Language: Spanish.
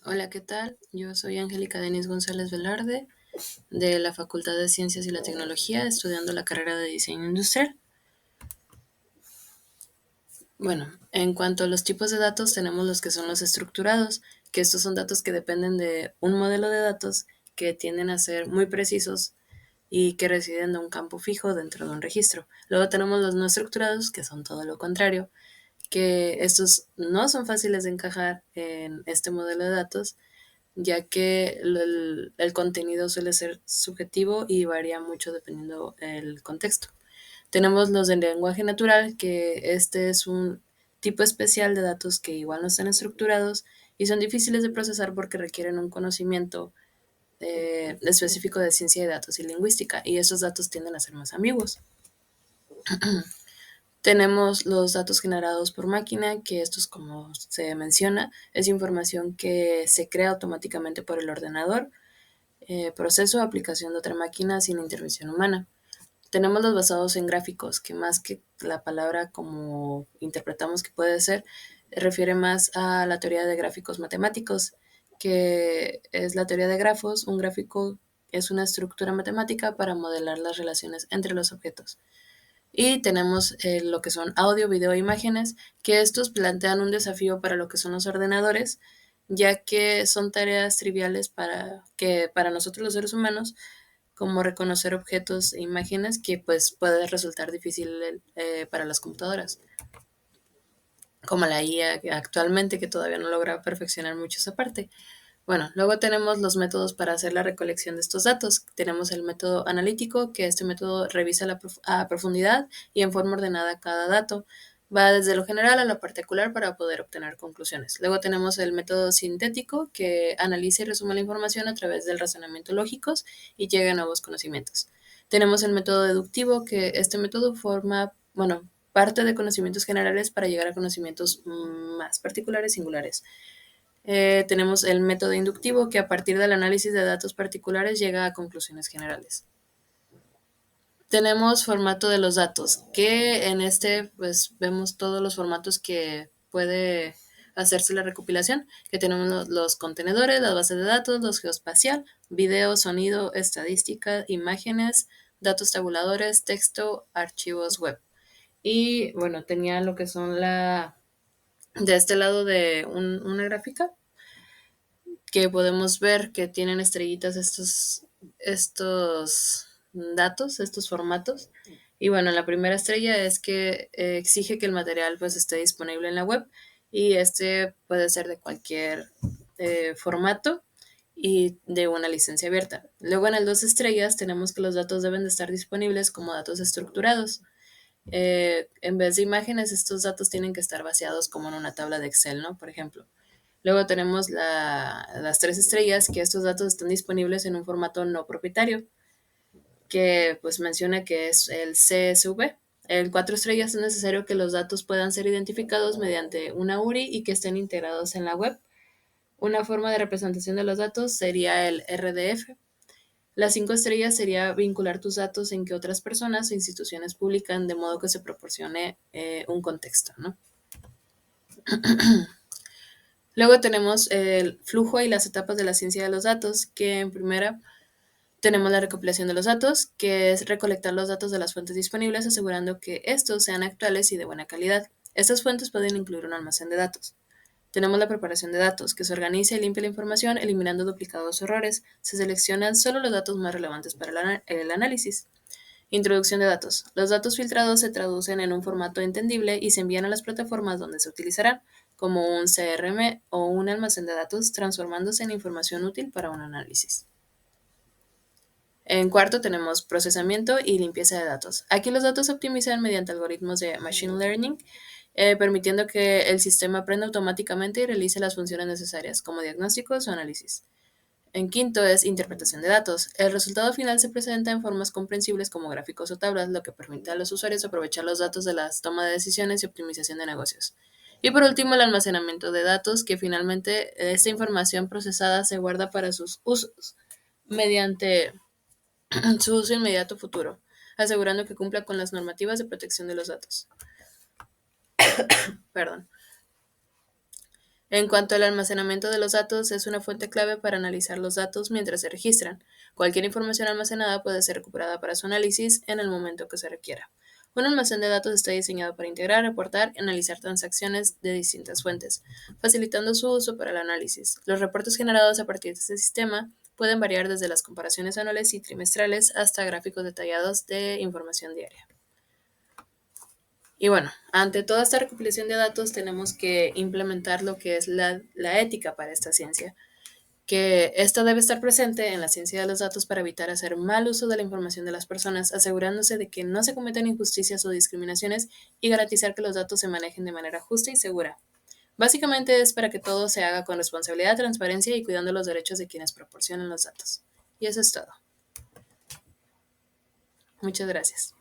Hola, ¿qué tal? Yo soy Angélica Denis González Velarde de la Facultad de Ciencias y la Tecnología, estudiando la carrera de Diseño Industrial. Bueno, en cuanto a los tipos de datos, tenemos los que son los estructurados, que estos son datos que dependen de un modelo de datos que tienden a ser muy precisos y que residen de un campo fijo dentro de un registro. Luego tenemos los no estructurados, que son todo lo contrario, que estos no son fáciles de encajar en este modelo de datos, ya que el contenido suele ser subjetivo y varía mucho dependiendo del contexto. Tenemos los del lenguaje natural, que este es un tipo especial de datos que igual no están estructurados y son difíciles de procesar porque requieren un conocimiento específico de ciencia de datos y lingüística, y estos datos tienden a ser más ambiguos. Tenemos los datos generados por máquina, que estos, como se menciona, es información que se crea automáticamente por el ordenador, proceso o aplicación de otra máquina sin intervención humana. Tenemos los basados en gráficos, que más que la palabra como interpretamos que puede ser, refiere más a la teoría de gráficos matemáticos, que es la teoría de grafos. Un gráfico es una estructura matemática para modelar las relaciones entre los objetos. Y tenemos lo que son audio, video e imágenes, que estos plantean un desafío para lo que son los ordenadores, ya que son tareas triviales para nosotros los seres humanos, como reconocer objetos e imágenes, que pues puede resultar difícil para las computadoras, como la IA actualmente, que todavía no logra perfeccionar mucho esa parte. Bueno, luego tenemos los métodos para hacer la recolección de estos datos. Tenemos el método analítico, que este método revisa a profundidad y en forma ordenada cada dato. Va desde lo general a lo particular para poder obtener conclusiones. Luego tenemos el método sintético, que analiza y resume la información a través del razonamiento lógicos y llega a nuevos conocimientos. Tenemos el método deductivo, que este método forma, bueno, parte de conocimientos generales para llegar a conocimientos más particulares, singulares. Tenemos el método inductivo, que a partir del análisis de datos particulares llega a conclusiones generales. Tenemos formato de los datos, que en este pues vemos todos los formatos que puede hacerse la recopilación, que tenemos los contenedores, las bases de datos, los geoespacial, video, sonido, estadística, imágenes, datos tabuladores, texto, archivos web. Y bueno, tenía lo que son de este lado de una gráfica, que podemos ver que tienen estrellitas estos datos, estos formatos. Y bueno, la primera estrella es que exige que el material pues esté disponible en la web, y este puede ser de cualquier formato y de una licencia abierta. Luego en el dos estrellas tenemos que los datos deben de estar disponibles como datos estructurados. En vez de imágenes, estos datos tienen que estar vaciados como en una tabla de Excel, ¿no? Por ejemplo. Luego tenemos las tres estrellas, que estos datos están disponibles en un formato no propietario, que pues menciona que es el CSV. El cuatro estrellas es necesario que los datos puedan ser identificados mediante una URI y que estén integrados en la web. Una forma de representación de los datos sería el RDF. Las cinco estrellas sería vincular tus datos en que otras personas o instituciones publican, de modo que se proporcione un contexto, ¿no? Luego tenemos el flujo y las etapas de la ciencia de los datos, que en primera tenemos la recopilación de los datos, que es recolectar los datos de las fuentes disponibles, asegurando que estos sean actuales y de buena calidad. Estas fuentes pueden incluir un almacén de datos. Tenemos la preparación de datos, que se organiza y limpia la información, eliminando duplicados o errores. Se seleccionan solo los datos más relevantes para el análisis. Introducción de datos. Los datos filtrados se traducen en un formato entendible y se envían a las plataformas donde se utilizarán, como un CRM o un almacén de datos, transformándose en información útil para un análisis. En cuarto tenemos procesamiento y limpieza de datos. Aquí los datos se optimizan mediante algoritmos de machine learning, permitiendo que el sistema aprenda automáticamente y realice las funciones necesarias, como diagnósticos o análisis. En quinto es interpretación de datos. El resultado final se presenta en formas comprensibles como gráficos o tablas, lo que permite a los usuarios aprovechar los datos de las tomas de decisiones y optimización de negocios. Y por último, el almacenamiento de datos, que finalmente esta información procesada se guarda para sus usos mediante su uso inmediato futuro, asegurando que cumpla con las normativas de protección de los datos. Perdón. En cuanto al almacenamiento de los datos, es una fuente clave para analizar los datos mientras se registran. Cualquier información almacenada puede ser recuperada para su análisis en el momento que se requiera. Un almacén de datos está diseñado para integrar, reportar y analizar transacciones de distintas fuentes, facilitando su uso para el análisis. Los reportes generados a partir de este sistema pueden variar desde las comparaciones anuales y trimestrales hasta gráficos detallados de información diaria. Y bueno, ante toda esta recopilación de datos tenemos que implementar lo que es la ética para esta ciencia, que esta debe estar presente en la ciencia de los datos para evitar hacer mal uso de la información de las personas, asegurándose de que no se cometan injusticias o discriminaciones y garantizar que los datos se manejen de manera justa y segura. Básicamente es para que todo se haga con responsabilidad, transparencia y cuidando los derechos de quienes proporcionan los datos. Y eso es todo. Muchas gracias.